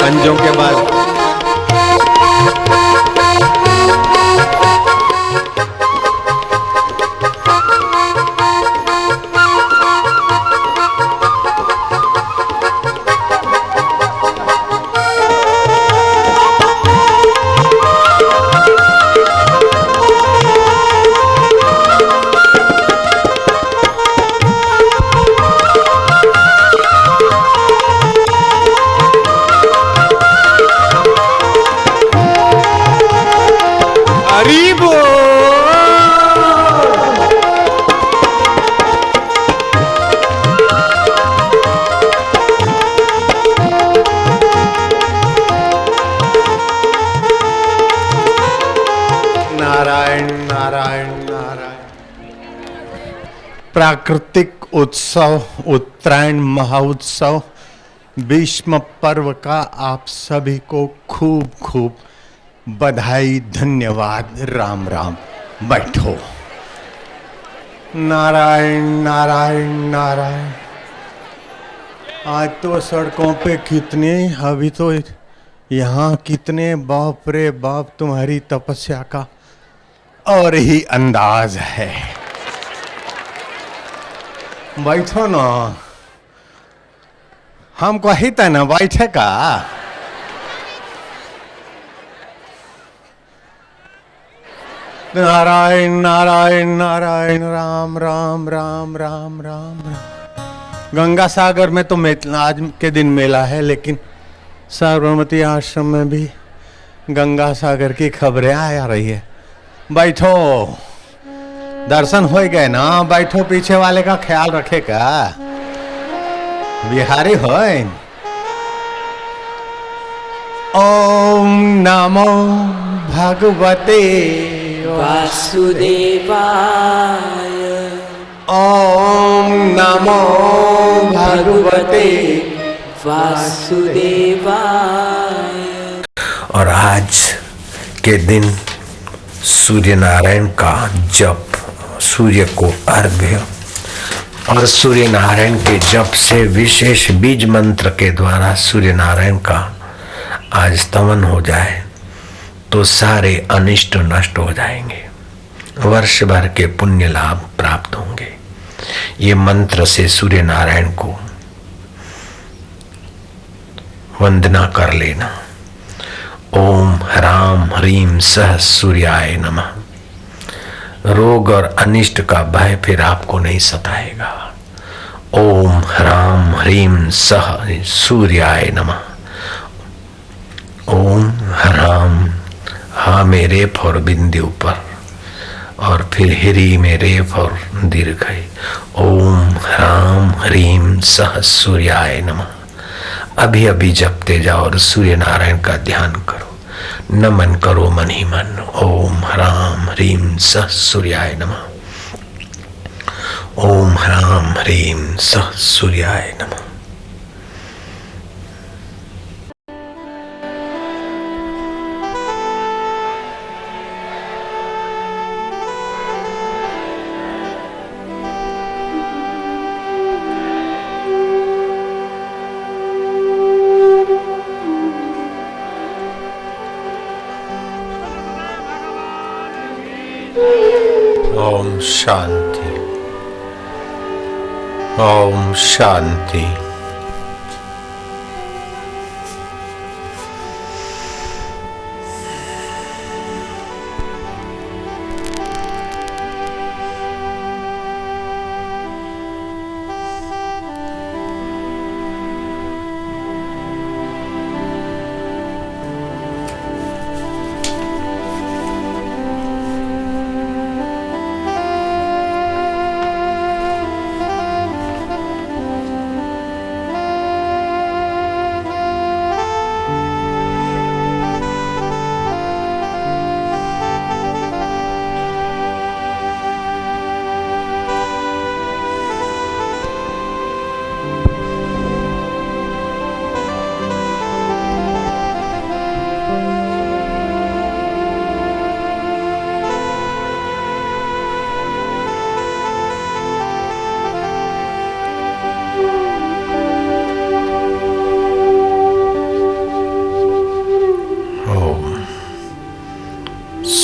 पंजों के बाद प्राकृतिक उत्सव उत्तरायण महोत्सव भीष्म पर्व का आप सभी को खूब खूब बधाई, धन्यवाद, राम राम। बैठो। नारायण नारायण नारायण। आज तो सड़कों पे कितने, अभी तो यहाँ कितने, बाप रे बाप, तुम्हारी तपस्या का और ही अंदाज है। बैठो ना, हम कहते ना बैठे का। नारायण नारायण नारायण, राम राम राम राम राम राम। गंगा सागर में तो आज के दिन मेला है, लेकिन साबरमती आश्रम में भी गंगा सागर की खबरें आ रही है। बैठो, दर्शन हो गए ना। बैठो, पीछे वाले का ख्याल रखेगा, बिहारी हो। ओम नमो भगवते वासुदेवाय। ओम नमो भगवते वासुदेवाय। और आज के दिन सूर्य नारायण का जप, सूर्य को अर्घ्य, और सूर्य नारायण के जप से विशेष बीज मंत्र के द्वारा सूर्य नारायण का आज स्तवन हो जाए तो सारे अनिष्ट नष्ट हो जाएंगे, वर्ष भर के पुण्य लाभ प्राप्त होंगे। ये मंत्र से सूर्य नारायण को वंदना कर लेना। ओम ह्राम ह्रीम सह सूर्याय नमः। रोग और अनिष्ट का भय फिर आपको नहीं सताएगा। ओम ह्राम ह्रीम सह सूर्याय नमः। ओम ह्राम, हा में रेफ और बिंदु पर, और फिर हिरी में रेफ और दीर्घ। ओम ह्राम ह्रीम सह सूर्याय नमः। अभी अभी जपते जाओ और सूर्य नारायण का ध्यान करो, नमन करो मन ही मन। ओम ह्राम ह्रीम सह सूर्याय नमः। ओम ह्राम ह्रीम सह सूर्याय नमः। ओम शांति, ओम शांति।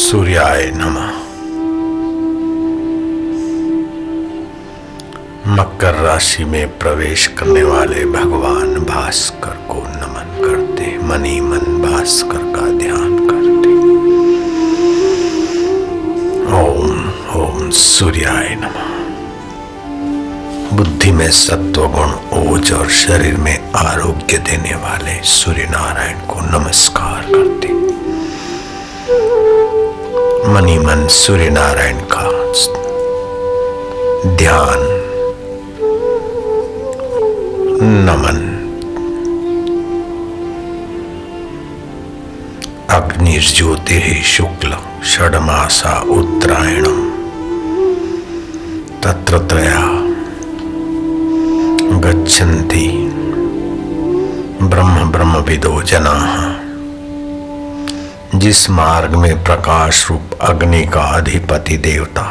सूर्याय नमः। मकर राशि में प्रवेश करने वाले भगवान भास्कर को नमन करते, मनी मन भास्कर का ध्यान करते। ओम ओम सूर्याय नमः। बुद्धि में सत्व गुण, ओज और शरीर में आरोग्य देने वाले सूर्य नारायण को नमस्कार करते। मनी मन सूर्य नारायण का ध्यान, नमन। अग्निर्ज्योतिः शुक्ल षड्मासा उत्तरायणम् तत्र त्रया गच्छन्ति ब्रह्म ब्रह्मविदो जनाः। जिस मार्ग में प्रकाश रूप अग्नि का अधिपति देवता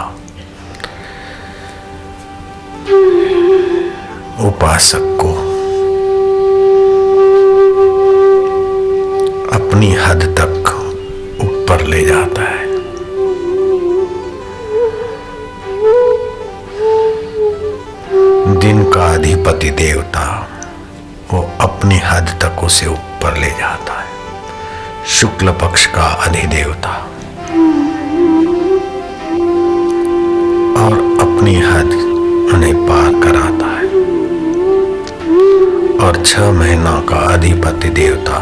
उपासक को अपनी हद तक ऊपर ले जाता है, दिन का अधिपति देवता वो अपनी हद तक उसे ऊपर ले जाता है। शुक्ल पक्ष का अधिदेवता और अपनी हद उन्हें पार कराता है। और 6 महीना का अधिपति देवता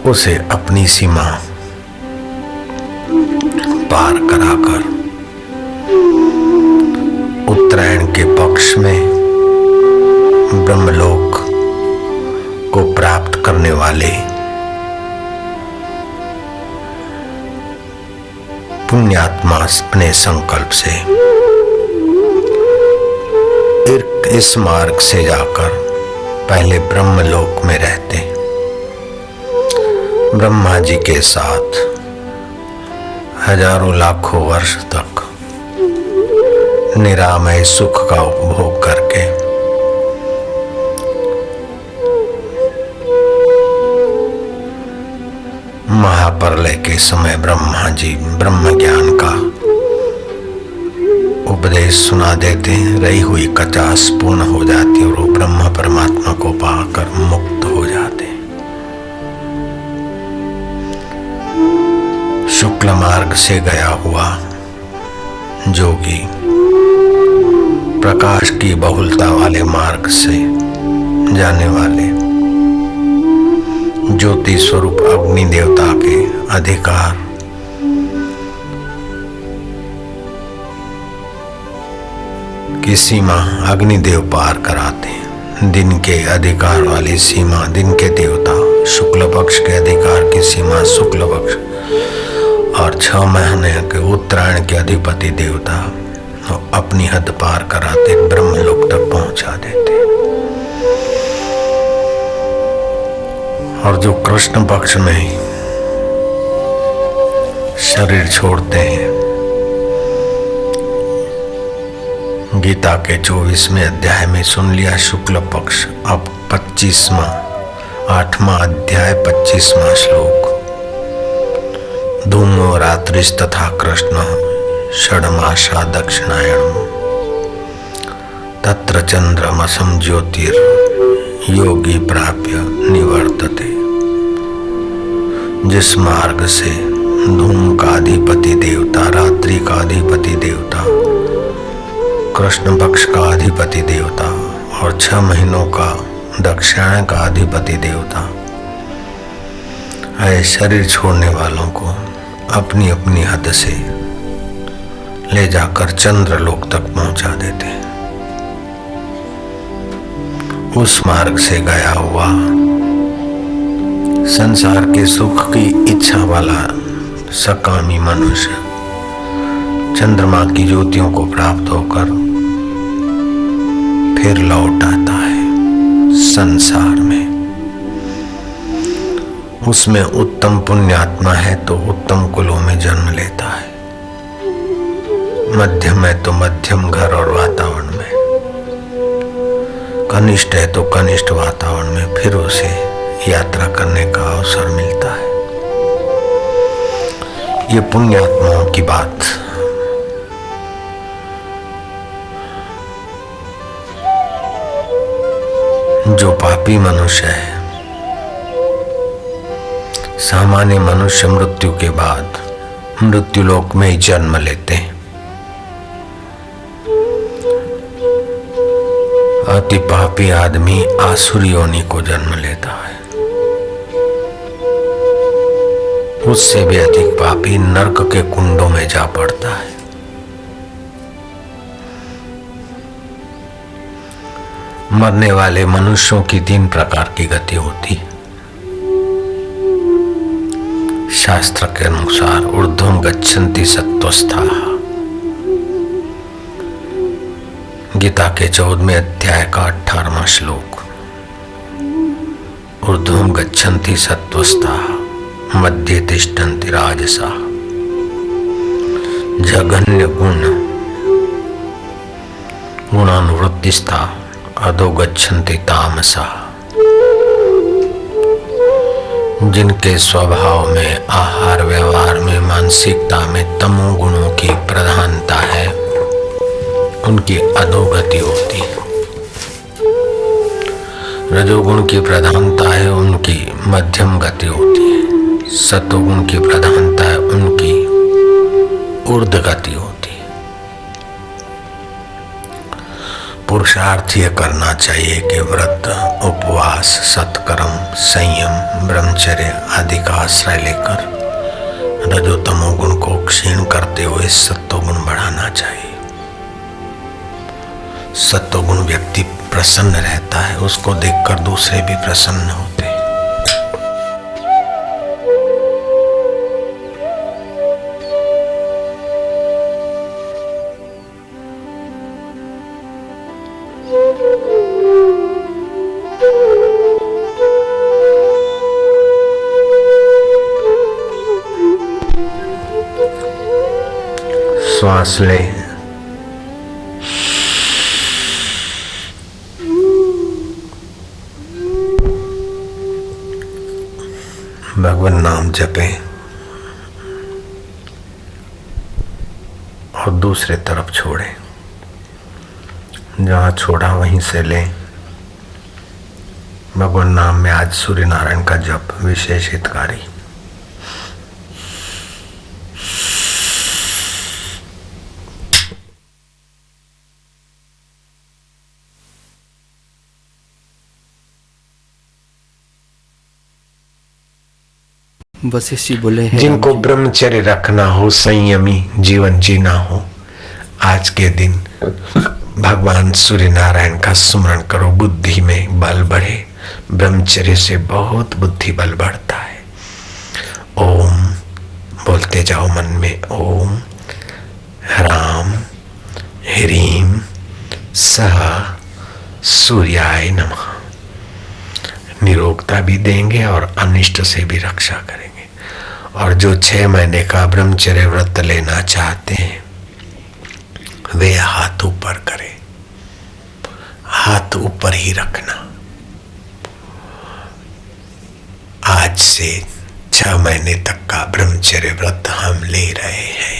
उसे अपनी सीमा पार कराकर उत्तरायण के पक्ष में ब्रह्मलोक को प्राप्त करने वाले पुण्यात्मा अपने संकल्प से इस मार्ग से जाकर पहले ब्रह्मलोक में रहते, ब्रह्मा जी के साथ हजारों लाखों वर्ष तक निरामय सुख का उपभोग करके महाप्रलय के समय ब्रह्मा जी ब्रह्म ज्ञान का उपदेश सुना देते हैं। रही हुई कचास पूर्ण हो जाती है और वो ब्रह्म परमात्मा को पाकर मुक्त हो जाते। शुक्ल मार्ग से गया हुआ जोगी प्रकाश की बहुलता वाले मार्ग से जाने वाले ज्योति स्वरूप अग्नि देवता के अधिकार की सीमा अग्निदेव पार कराते हैं। दिन के अधिकार वाली सीमा दिन के देवता, शुक्ल पक्ष के अधिकार की सीमा शुक्ल पक्ष और 6 महीने के उत्तरायण के अधिपति देवता अपनी हद पार कराते ब्रह्मलोक तक पहुंचा देते। और जो कृष्ण पक्ष में शरीर छोड़ते हैं, गीता के 24वें अध्याय में सुन लिया शुक्ल पक्ष। अब 25वां 8वां अध्याय 25वां श्लोक। धूमो रात्रिस तथा कृष्ण षड्मासा दक्षिणायनम् तत्र चंद्रमसं ज्योतिर योगी प्राप्य निवर्तते। जिस मार्ग से धूम का अधिपति देवता, रात्रि का अधिपति देवता, कृष्ण पक्ष का अधिपति देवता और 6 महीनों का दक्षिणायन का अधिपति देवता ऐसे शरीर छोड़ने वालों को अपनी अपनी हद से ले जाकर चंद्रलोक तक पहुंचा देते हैं। उस मार्ग से गया हुआ संसार के सुख की इच्छा वाला सकामी मनुष्य चंद्रमा की ज्योतियों को प्राप्त होकर फिर लौट आता है संसार में। उसमें उत्तम पुण्यात्मा है तो उत्तम कुलों में जन्म लेता है, मध्यम है तो मध्यम घर और वातावरण में, कनिष्ठ है तो कनिष्ठ वातावरण में फिर उसे यात्रा करने का अवसर मिलता है। ये पुण्यात्माओं की बात। जो पापी मनुष्य है, सामान्य मनुष्य मृत्यु के बाद मृत्यु लोक में ही जन्म लेते हैं। अति पापी आदमी आसुरी योनि को जन्म लेता है। उससे भी अधिक पापी नरक के कुंडों में जा पड़ता है। मरने वाले मनुष्यों की 3 प्रकार की गति होती है। शास्त्र के अनुसार ऊर्ध्वं गच्छन्ति सत्त्वस्थाः, गीता के 14वें अध्याय का 18वां श्लोक। ऊर्ध्वं गच्छन्ति सत्त्वस्थाः मध्ये तिष्ठन्ति राजसाः, जघन्य गुणानुवृत्तिस्ताः अधो गच्छन्ति तामसाः। जिनके स्वभाव में, आहार व्यवहार में, मानसिकता में तमो गुणों की प्रधानता है, उनकी अधोगति होती है। रजोगुण की प्रधानता है, उनकी मध्यम गति होती है। सतोगुण की प्रधानता है, उनकी ऊर्ध्व गति होती है। पुरुषार्थ ये करना चाहिए कि व्रत, उपवास, सत्कर्म, संयम, ब्रह्मचर्य आदि का आश्रय लेकर रजोतमो गुण को क्षीण करते हुए सत्वगुण बढ़ाना चाहिए। सत्वगुण व्यक्ति प्रसन्न रहता है, उसको देखकर दूसरे भी प्रसन्न होते हैं। श्वास लें, भगवान नाम जपें और दूसरे तरफ छोड़ें। जहाँ छोड़ा वहीं से लें। भगवान नाम में आज सूर्य नारायण का जप विशेष हितकारी। वशिष्ठ जी बोले हैं, जिनको ब्रह्मचर्य रखना हो, संयमी जीवन जीना हो, आज के दिन भगवान सूर्य नारायण का स्मरण करो। बुद्धि में बल बढ़े। ब्रह्मचर्य से बहुत बुद्धि बल बढ़ता है। ओम बोलते जाओ मन में, ओम ह्राम ह्रीम सह सूर्याय नमः। निरोगता भी देंगे और अनिष्ट से भी रक्षा करेंगे। और जो 6 महीने का ब्रह्मचर्य व्रत लेना चाहते हैं वे हाथ ऊपर करें। हाथ ऊपर ही रखना। आज से 6 महीने तक का ब्रह्मचर्य व्रत हम ले रहे हैं।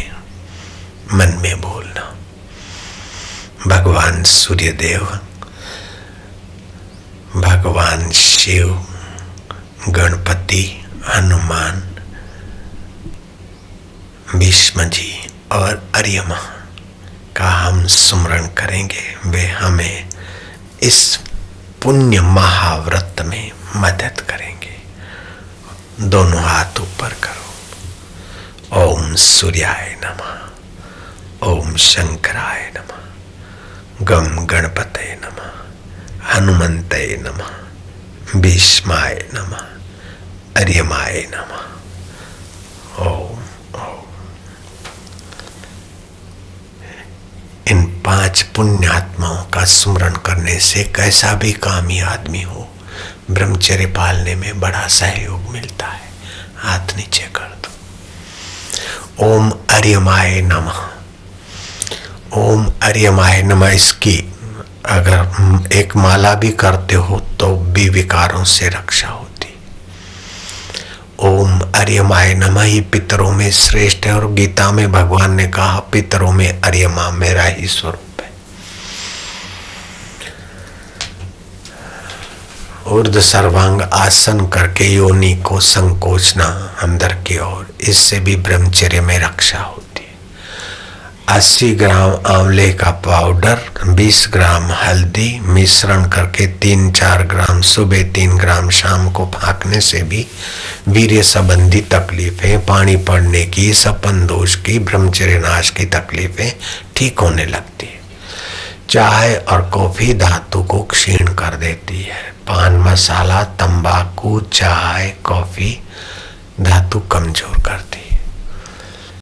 मन में बोलना, भगवान सूर्यदेव, भगवान शिव, गणपति, हनुमान, भीष्म जी और अर्यमा का हम स्मरण करेंगे। वे हमें इस पुण्य महाव्रत में मदद करेंगे। दोनों हाथ ऊपर करो। ओम सूर्याय नमः, ओम शंकराय नमः, गम गणपतये नमः, हनुमंतये नमः, भीष्माय नमः, अर्यमाय नमः। ओम। इन 5 पुण्यात्माओं का स्मरण करने से कैसा भी कामी आदमी हो, ब्रह्मचर्य पालने में बड़ा सहयोग मिलता है। हाथ नीचे कर दो। ओम अर्यमाय नमः। ओम अर्यमाय नमः इसकी अगर एक माला भी करते हो तो भी विकारों से रक्षा होती। ओम अर्यमाय नमः ही पितरों में श्रेष्ठ है, और गीता में भगवान ने कहा पितरों में अर्यमा मेरा ही स्वरूप है। ऊर्ध्व सर्वांग आसन करके योनि को संकोचना अंदर की ओर, इससे भी ब्रह्मचर्य में रक्षा होती है। 80 ग्राम आंवले का पाउडर, 20 ग्राम हल्दी मिश्रण करके 3-4 ग्राम सुबह, 3 ग्राम शाम को फाँकने से भी वीर्य संबंधी तकलीफें, पानी पड़ने की, सपन दोष की, ब्रह्मचर्य नाश की तकलीफें ठीक होने लगती है। चाय और कॉफी धातु को क्षीण कर देती है। पान मसाला, तंबाकू, चाय, कॉफी धातु कमजोर करती